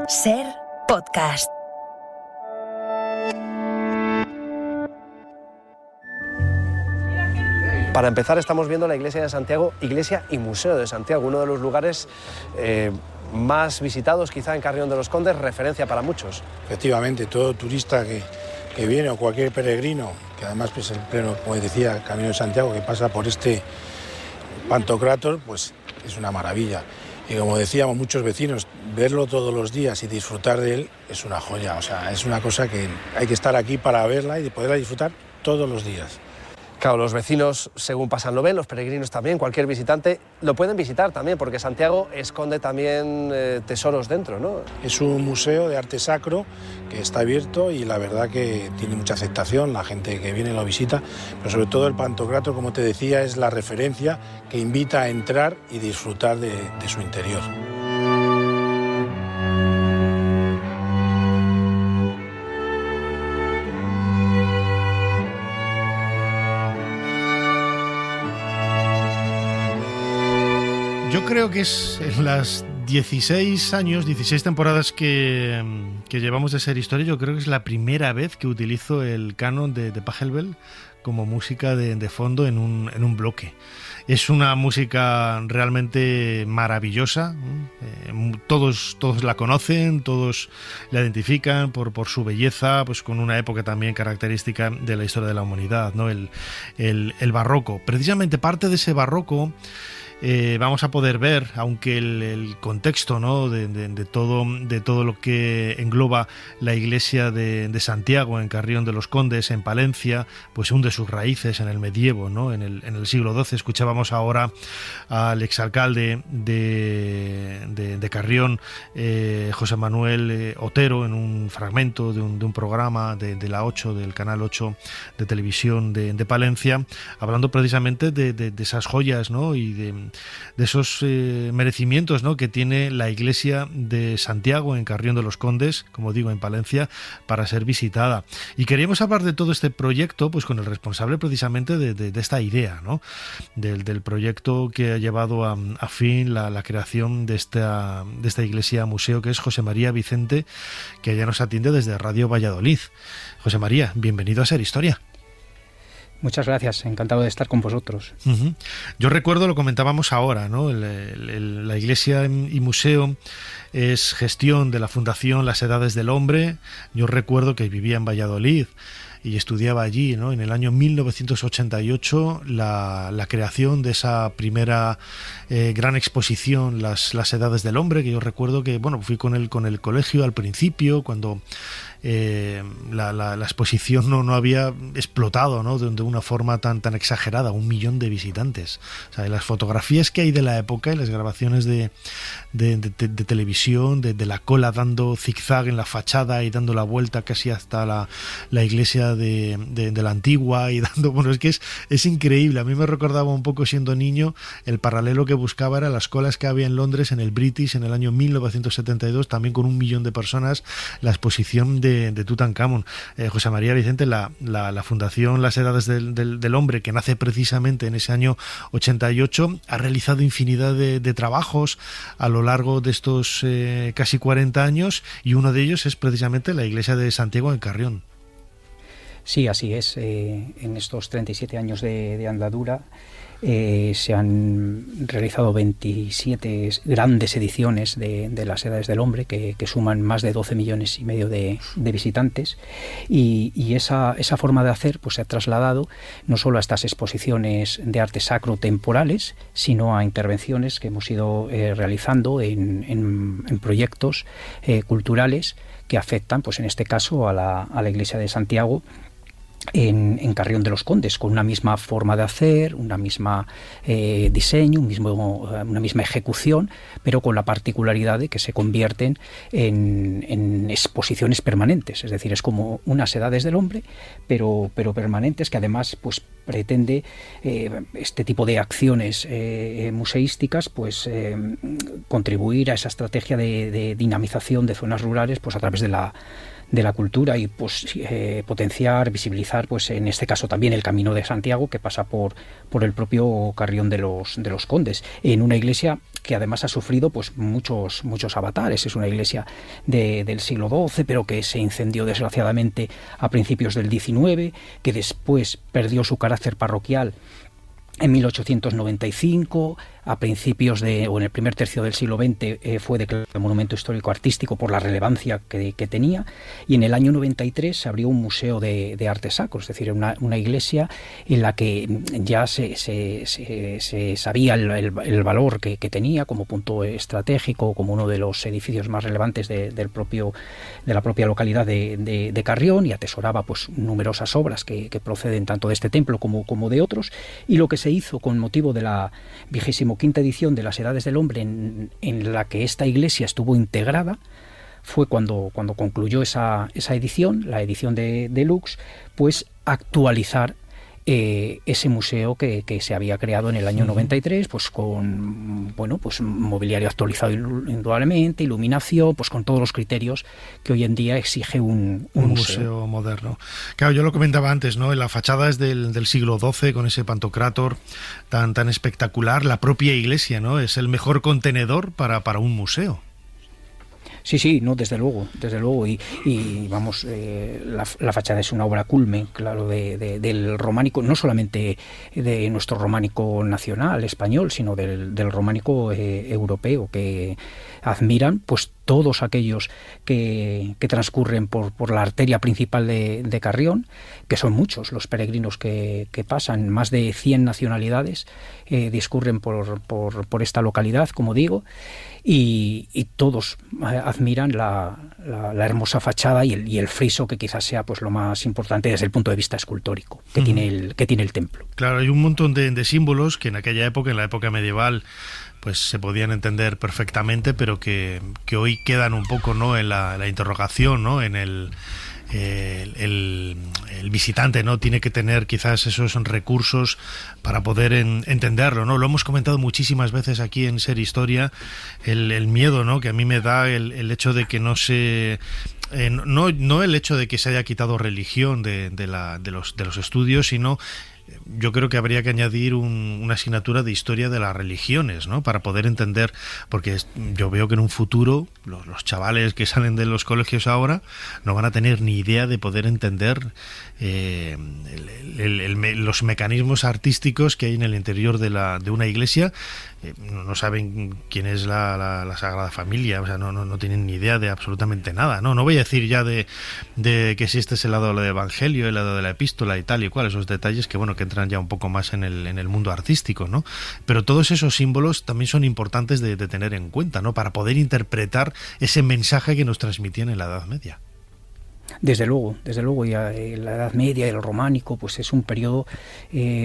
Ser Podcast. Para empezar, estamos viendo la iglesia de Santiago, iglesia y museo de Santiago, uno de los lugares más visitados quizá en Carrión de los Condes, referencia para muchos. Efectivamente, todo turista que viene o cualquier peregrino, que además pues el pleno, como decía, Camino de Santiago, que pasa por este Pantocrátor, pues es una maravilla. Y como decíamos muchos vecinos, verlo todos los días y disfrutar de él es una joya. O sea, es una cosa que hay que estar aquí para verla y poderla disfrutar todos los días. Claro, los vecinos, según pasan, lo ven, los peregrinos también, cualquier visitante lo pueden visitar también, porque Santiago esconde también tesoros dentro, ¿no? Es un museo de arte sacro que está abierto y la verdad que tiene mucha aceptación, la gente que viene lo visita, pero sobre todo el Pantocrátor, como te decía, es la referencia que invita a entrar y disfrutar de su interior. Yo creo que es en las 16 temporadas que llevamos de Ser Historia, yo creo que es la primera vez que utilizo el canon de Pachelbel como música de fondo en un bloque. Es una música realmente maravillosa, todos la conocen, todos la identifican por su belleza, pues con una época también característica de la historia de la humanidad, ¿no? El barroco. Precisamente parte de ese barroco vamos a poder ver, aunque el contexto, ¿no? de todo lo que engloba la iglesia de Santiago en Carrión de los Condes, en Palencia, pues hunde sus raíces en el medievo, ¿no? en el siglo XII. Escuchábamos ahora al exalcalde de Carrión, José Manuel Otero, en un fragmento de un programa de la 8, del canal 8 de televisión de Palencia, hablando precisamente de esas joyas, ¿no? Y de esos merecimientos, ¿no? que tiene la iglesia de Santiago en Carrión de los Condes, como digo, en Palencia, para ser visitada. Y queríamos hablar de todo este proyecto pues con el responsable precisamente de esta idea, ¿no? del proyecto que ha llevado a fin la creación de esta iglesia museo, que es José María Vicente, que ya nos atiende desde Radio Valladolid. José María, bienvenido a Ser Historia. Muchas gracias, encantado de estar con vosotros. Uh-huh. Yo recuerdo, lo comentábamos ahora, ¿no? La iglesia y museo es gestión de la Fundación Las Edades del Hombre. Yo recuerdo que vivía en Valladolid y estudiaba allí, ¿no? En el año 1988 la creación de esa primera gran exposición, las Edades del Hombre, que yo recuerdo que fui con el colegio al principio, cuando la exposición no había explotado, ¿no? de una forma tan exagerada, 1 millón de visitantes. O sea, las fotografías que hay de la época y las grabaciones de televisión, de la cola dando zigzag en la fachada y dando la vuelta casi hasta la iglesia de la Antigua y dando, es que es increíble. A mí me recordaba un poco, siendo niño, el paralelo que buscaba era las colas que había en Londres en el British en el año 1972, también con 1 millón de personas, la exposición de Tutankamón. José María Vicente, la Fundación Las Edades del Hombre, que nace precisamente en ese año 88, ha realizado infinidad de trabajos a lo largo de estos casi 40 años, y uno de ellos es precisamente la iglesia de Santiago en Carrión. Sí, así es. En estos 37 años de andadura se han realizado 27 grandes ediciones de las Edades del Hombre que suman más de 12 millones y medio de visitantes, y esa forma de hacer pues se ha trasladado no solo a estas exposiciones de arte sacro temporales, sino a intervenciones que hemos ido realizando en proyectos culturales que afectan, pues en este caso, a la iglesia de Santiago en Carrión de los Condes, con una misma forma de hacer, una misma diseño, una misma ejecución, pero con la particularidad de que se convierten en exposiciones permanentes. Es decir, es como unas Edades del Hombre, pero permanentes, que además pues pretende este tipo de acciones museísticas pues contribuir a esa estrategia de dinamización de zonas rurales pues a través de de la cultura y pues potenciar, visibilizar, pues en este caso también el Camino de Santiago, que pasa por el propio Carrión de los Condes, en una iglesia que además ha sufrido pues muchos avatares. Es una iglesia del siglo XII, pero que se incendió desgraciadamente a principios del XIX, que después perdió su carácter parroquial en 1895, a principios o en el primer tercio del siglo XX fue declarado monumento histórico artístico por la relevancia que tenía, y en el año 93 se abrió un museo de arte sacro, es decir, una iglesia en la que ya se sabía el valor que tenía como punto estratégico, como uno de los edificios más relevantes de la propia localidad de Carrión, y atesoraba pues numerosas obras que proceden tanto de este templo como de otros. Y lo que se hizo con motivo de la 25ª edición de las Edades del Hombre, en la que esta iglesia estuvo integrada, fue cuando concluyó esa edición, la edición de Lux, pues actualizar ese museo que se había creado en el año 93, pues con pues mobiliario actualizado indudablemente, iluminación, pues con todos los criterios que hoy en día exige un museo moderno. Claro, yo lo comentaba antes, ¿no? La fachada es del siglo XII, con ese pantocrátor tan espectacular. La propia iglesia, ¿no? Es el mejor contenedor para un museo. Sí, no, desde luego, y vamos, la fachada es una obra culmen, claro, del románico, no solamente de nuestro románico nacional español, sino del románico europeo, que admiran pues todos aquellos que transcurren por la arteria principal de Carrión, que son muchos los peregrinos que pasan, más de 100 nacionalidades discurren por esta localidad, como digo, y todos admiran la hermosa fachada y el friso, que quizás sea pues lo más importante desde el punto de vista escultórico que tiene el templo. Claro, hay un montón de símbolos que en aquella época, en la época medieval, pues se podían entender perfectamente, pero que hoy quedan un poco, ¿no?, en la interrogación, ¿no?, en el visitante, ¿no?, tiene que tener quizás esos recursos para poder entenderlo, ¿no? Lo hemos comentado muchísimas veces aquí en Ser Historia, el miedo, ¿no?, que a mí me da el hecho de que no se... no el hecho de que se haya quitado religión de los estudios, sino yo creo que habría que añadir una asignatura de historia de las religiones, ¿no?, para poder entender, porque yo veo que en un futuro los chavales que salen de los colegios ahora no van a tener ni idea de poder entender los mecanismos artísticos que hay en el interior de una iglesia. No saben quién es la Sagrada Familia, o sea, no tienen ni idea de absolutamente nada, ¿no? No voy a decir ya de que existe ese lado del Evangelio, el lado de la epístola y tal y cual, esos detalles que entran ya un poco más en el mundo artístico, ¿no? Pero todos esos símbolos también son importantes de tener en cuenta, ¿no?, para poder interpretar ese mensaje que nos transmitían en la Edad Media. Desde luego, y la Edad Media y el románico pues es un periodo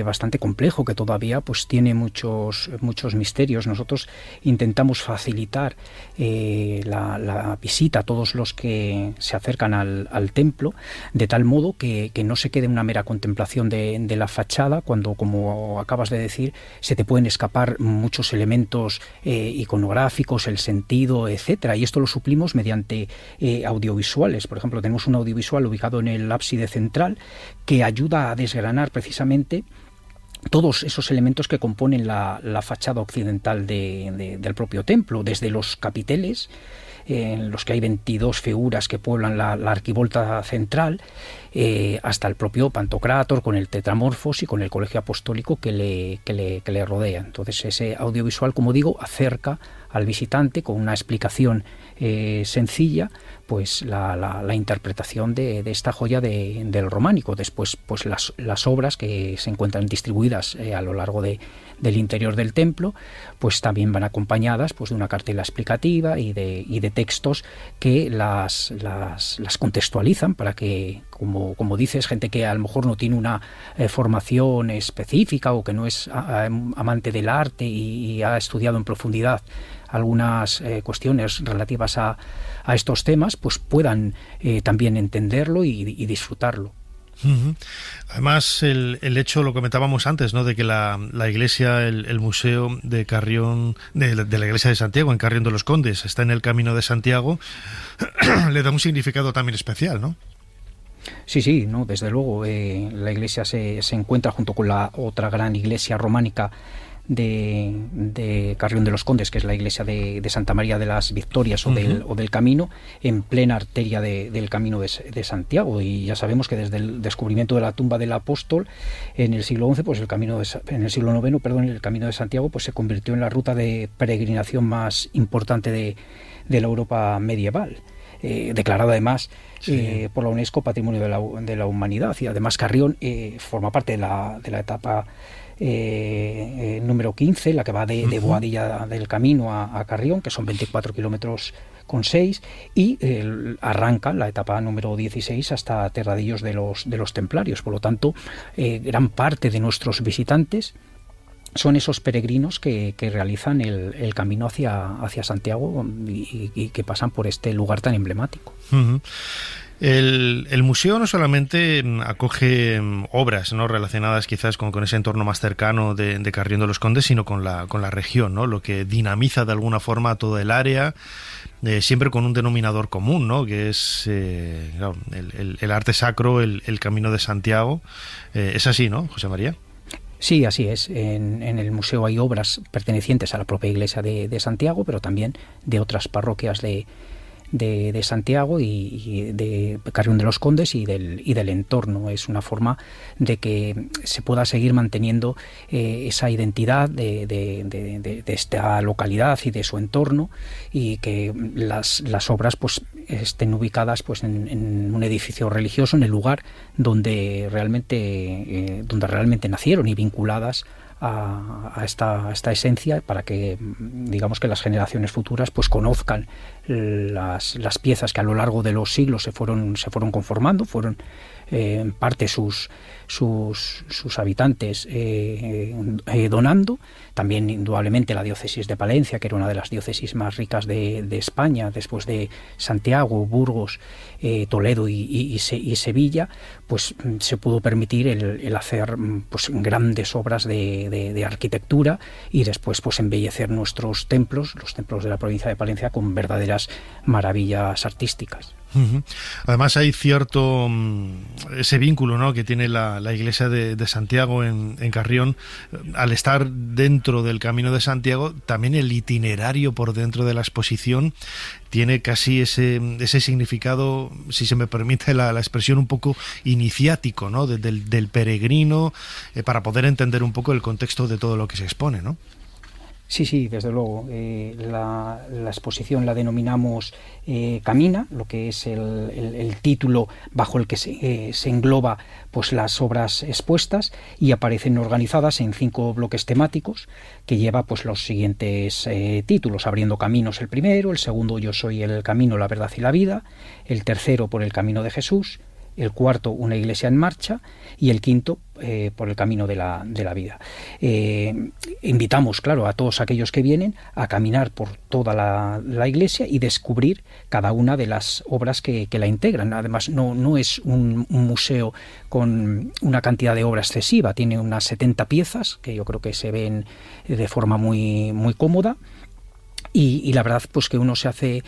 bastante complejo, que todavía pues tiene muchos misterios. Nosotros intentamos facilitar la visita a todos los que se acercan al templo, de tal modo que no se quede una mera contemplación de la fachada, cuando, como acabas de decir, se te pueden escapar muchos elementos iconográficos, el sentido, etcétera, y esto lo suplimos mediante audiovisuales. Por ejemplo, tenemos un audiovisual ubicado en el ábside central que ayuda a desgranar precisamente todos esos elementos que componen la fachada occidental del propio templo, desde los capiteles, en los que hay 22 figuras que pueblan la arquivolta central, hasta el propio Pantocrátor con el Tetramorfos y con el colegio apostólico que le rodea. Entonces ese audiovisual, como digo, acerca al visitante con una explicación sencilla pues la interpretación de esta joya del románico. Después pues las obras que se encuentran distribuidas a lo largo del interior del templo pues también van acompañadas pues de una cartela explicativa y de textos que las contextualizan, para que, como dices, gente que a lo mejor no tiene una formación específica o que no es amante del arte y ha estudiado en profundidad algunas cuestiones relativas a estos temas, pues puedan también entenderlo y disfrutarlo. Uh-huh. Además, el hecho, lo comentábamos antes, ¿no?, de que la iglesia, el museo de Carrión, de la iglesia de Santiago, en Carrión de los Condes, está en el Camino de Santiago, le da un significado también especial, ¿no? Sí, no, desde luego. La iglesia se encuentra junto con la otra gran iglesia románica de Carrión de los Condes, que es la iglesia de Santa María de las Victorias o del Camino, en plena arteria del Camino de Santiago. Y ya sabemos que desde el descubrimiento de la tumba del apóstol en el siglo XI, pues en el siglo IX, el Camino de Santiago pues se convirtió en la ruta de peregrinación más importante de la Europa medieval. Declarado además por la UNESCO Patrimonio de la Humanidad, y además Carrión forma parte de la etapa número 15, la que va de Boadilla del Camino a Carrión, que son 24 kilómetros con 6, y arranca la etapa número 16 hasta Terradillos de los Templarios. Por lo tanto, gran parte de nuestros visitantes son esos peregrinos que realizan el camino hacia Santiago y que pasan por este lugar tan emblemático. Uh-huh. El museo no solamente acoge obras, ¿no?, relacionadas quizás con ese entorno más cercano de Carrión de los Condes, sino con la región, ¿no?, lo que dinamiza de alguna forma toda el área, siempre con un denominador común, ¿no?, que es claro, el arte sacro, el Camino de Santiago. Es así, ¿no, José María? Sí, así es. En el museo hay obras pertenecientes a la propia iglesia de Santiago, pero también de otras parroquias de Santiago y de Carrión de los Condes y del entorno. Es una forma de que se pueda seguir manteniendo esa identidad de esta localidad y de su entorno, y que las obras pues estén ubicadas pues en un edificio religioso, en el lugar donde realmente nacieron, y vinculadas a esta esencia, para que digamos que las generaciones futuras pues conozcan las piezas que a lo largo de los siglos se fueron conformando, fueron en parte sus habitantes donando. También indudablemente la diócesis de Palencia, que era una de las diócesis más ricas de España, después de Santiago, Burgos, Toledo y Sevilla, pues se pudo permitir el hacer pues grandes obras de arquitectura, y después pues embellecer los templos de la provincia de Palencia con verdaderas maravillas artísticas. Uh-huh. Además hay cierto ese vínculo, ¿no?, que tiene la iglesia de Santiago en Carrión, al estar dentro del Camino de Santiago. También el itinerario por dentro de la exposición tiene casi ese significado, si se me permite la expresión, un poco iniciático, ¿no?, del peregrino, para poder entender un poco el contexto de todo lo que se expone, ¿no? Sí, desde luego. La exposición la denominamos Camina, lo que es el título bajo el que se engloba pues las obras expuestas, y aparecen organizadas en 5 bloques temáticos, que lleva pues los siguientes títulos: Abriendo Caminos, el primero; el segundo, Yo soy el camino, la verdad y la vida; el tercero, Por el camino de Jesús; el cuarto, Una iglesia en marcha; y el quinto, Por el camino de la vida. Invitamos, claro, a todos aquellos que vienen a caminar por toda la iglesia y descubrir cada una de las obras que la integran. Además, no es un museo con una cantidad de obra excesiva, tiene unas 70 piezas que yo creo que se ven de forma muy, muy cómoda. Y la verdad pues que uno se hace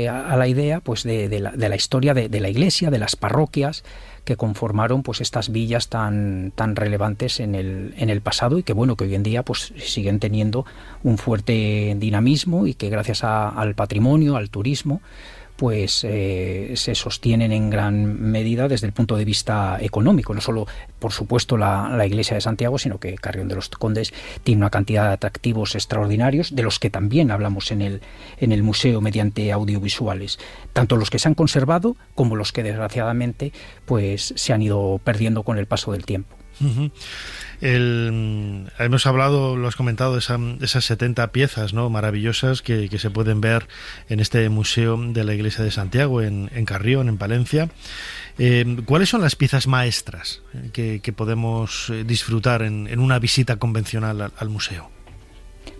a la idea pues de la historia de la iglesia, de las parroquias que conformaron pues estas villas tan relevantes en el pasado, y que bueno, que hoy en día pues siguen teniendo un fuerte dinamismo, y que gracias al patrimonio, al turismo, pues se sostienen en gran medida desde el punto de vista económico. No solo, por supuesto, la iglesia de Santiago, sino que Carrión de los Condes tiene una cantidad de atractivos extraordinarios, de los que también hablamos en el museo mediante audiovisuales, tanto los que se han conservado como los que desgraciadamente pues se han ido perdiendo con el paso del tiempo. Uh-huh. Hemos hablado, lo has comentado, de esas 70 piezas, ¿no?, maravillosas que se pueden ver en este museo de la iglesia de Santiago en Carrión, en Palencia. ¿Cuáles son las piezas maestras que podemos disfrutar en una visita convencional al museo?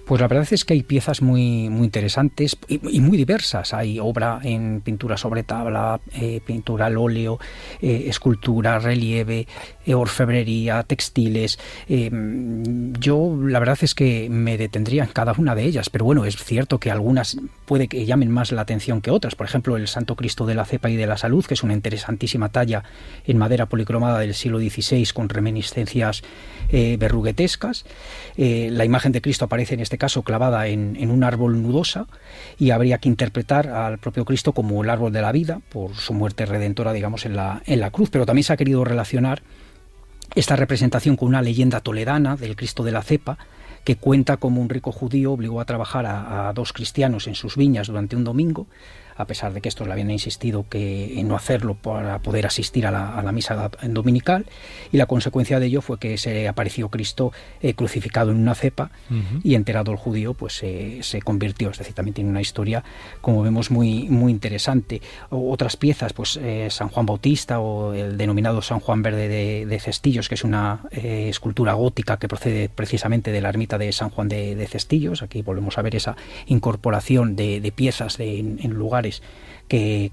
Pues la verdad es que hay piezas muy interesantes y muy diversas. Hay obra en pintura sobre tabla, pintura al óleo, escultura, relieve, orfebrería, textiles. Yo la verdad es que me detendría en cada una de ellas, pero bueno, es cierto que algunas puede que llamen más la atención que otras. Por ejemplo, el Santo Cristo de la Cepa y de la Salud, que es una interesantísima talla en madera policromada del siglo XVI con reminiscencias verruguetescas. La imagen de Cristo aparece en este caso clavada en un árbol nudosa, y habría que interpretar al propio Cristo como el árbol de la vida por su muerte redentora, digamos, en la cruz. Pero también se ha querido relacionar esta representación con una leyenda toledana del Cristo de la Cepa, que cuenta cómo un rico judío obligó a trabajar a 2 cristianos en sus viñas durante un domingo, a pesar de que estos le habían insistido en no hacerlo para poder asistir a la misa dominical, y la consecuencia de ello fue que se apareció Cristo crucificado en una cepa, y enterado el judío pues se convirtió. Es decir, también tiene una historia, como vemos, muy interesante. Otras piezas, pues San Juan Bautista, o el denominado San Juan Verde de Cestillos, que es una escultura gótica que procede precisamente de la ermita de San Juan de Cestillos. Aquí volvemos a ver esa incorporación de piezas en lugares que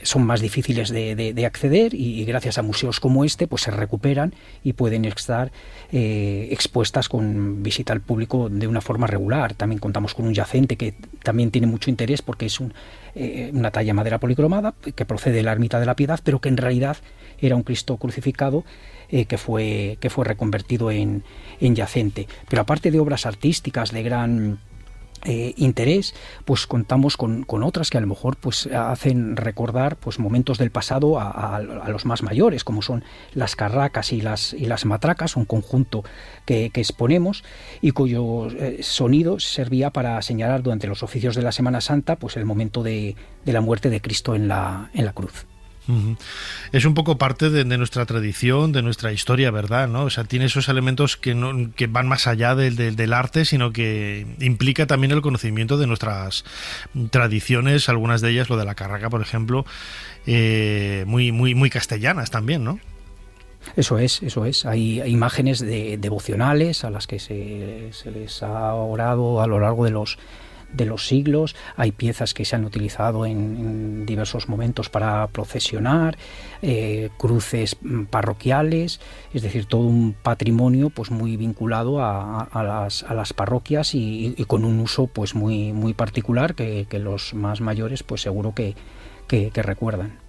son más difíciles de acceder, y gracias a museos como este pues se recuperan y pueden estar expuestas con visita al público de una forma regular. También contamos con un yacente que también tiene mucho interés, porque es una talla de madera policromada que procede de la Ermita de la Piedad, pero que en realidad era un Cristo crucificado que fue reconvertido en yacente. Pero aparte de obras artísticas de gran interés, pues contamos con otras que a lo mejor pues hacen recordar pues momentos del pasado a los más mayores, como son las carracas y las matracas, un conjunto que exponemos y cuyo sonido servía para señalar durante los oficios de la Semana Santa pues el momento de la muerte de Cristo en la cruz. Es un poco parte de nuestra tradición, de nuestra historia, ¿verdad? ¿No? O sea, tiene esos elementos que van más allá del arte, sino que implica también el conocimiento de nuestras tradiciones, algunas de ellas, lo de la carraca, por ejemplo, muy castellanas también, ¿no? Eso es. Hay imágenes devocionales a las que se les ha orado a lo largo de los siglos. Hay piezas que se han utilizado en diversos momentos para procesionar, cruces parroquiales, es decir, todo un patrimonio pues muy vinculado a las parroquias y con un uso pues muy particular que los más mayores pues seguro que recuerdan.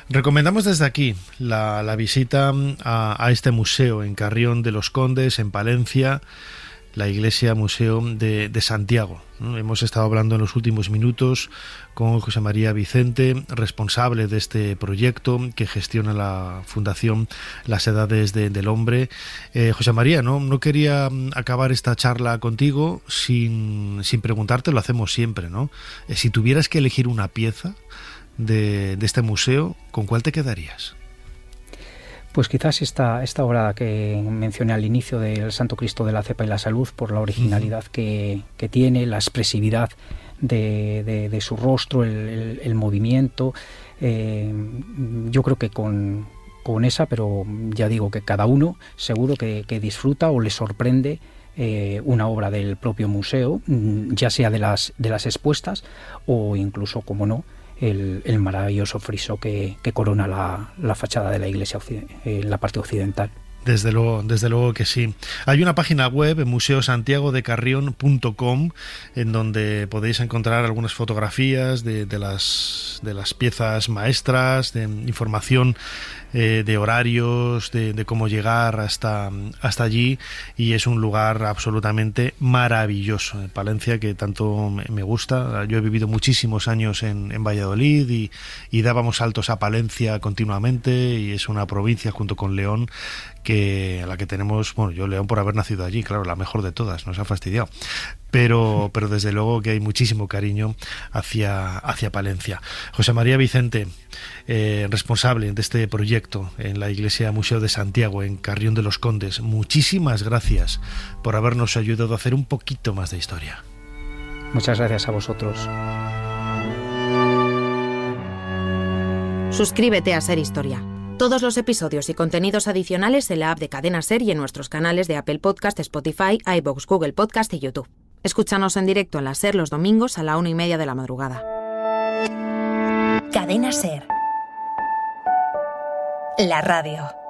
Recomendamos desde aquí la visita a este museo en Carrión de los Condes, en Palencia, la Iglesia Museo de Santiago. Hemos estado hablando en los últimos minutos con José María Vicente, responsable de este proyecto que gestiona la Fundación Las Edades del Hombre. José María, no quería acabar esta charla contigo sin preguntarte, lo hacemos siempre, ¿no? Si tuvieras que elegir una pieza de este museo, ¿con cuál te quedarías? Pues quizás esta obra que mencioné al inicio del Santo Cristo de la Cepa y la Salud, por la originalidad que tiene, la expresividad de su rostro, el movimiento. Yo creo que con esa, pero ya digo que cada uno seguro que disfruta o le sorprende una obra del propio museo, ya sea de las expuestas o incluso, como no, el maravilloso friso que corona la fachada de la iglesia en la parte occidental. Desde luego que sí. Hay una página web, museosantiagodecarrion.com, en donde podéis encontrar algunas fotografías de las piezas maestras, de información de horarios, de cómo llegar hasta allí, y es un lugar absolutamente maravilloso. Palencia, que tanto me gusta. Yo he vivido muchísimos años en Valladolid y dábamos saltos a Palencia continuamente, y es una provincia junto con León a la que tenemos, bueno, yo León por haber nacido allí, claro, la mejor de todas, nos ha fastidiado, pero desde luego que hay muchísimo cariño hacia Palencia. José María Vicente, responsable de este proyecto en la Iglesia Museo de Santiago, en Carrión de los Condes, muchísimas gracias por habernos ayudado a hacer un poquito más de historia. Muchas gracias a vosotros. Suscríbete a Ser Historia, Todos los episodios y contenidos adicionales en la app de Cadena SER y en nuestros canales de Apple Podcast, Spotify, iVoox, Google Podcast y YouTube. Escúchanos en directo en la SER los domingos a la 1:30 de la madrugada. Cadena SER. La radio.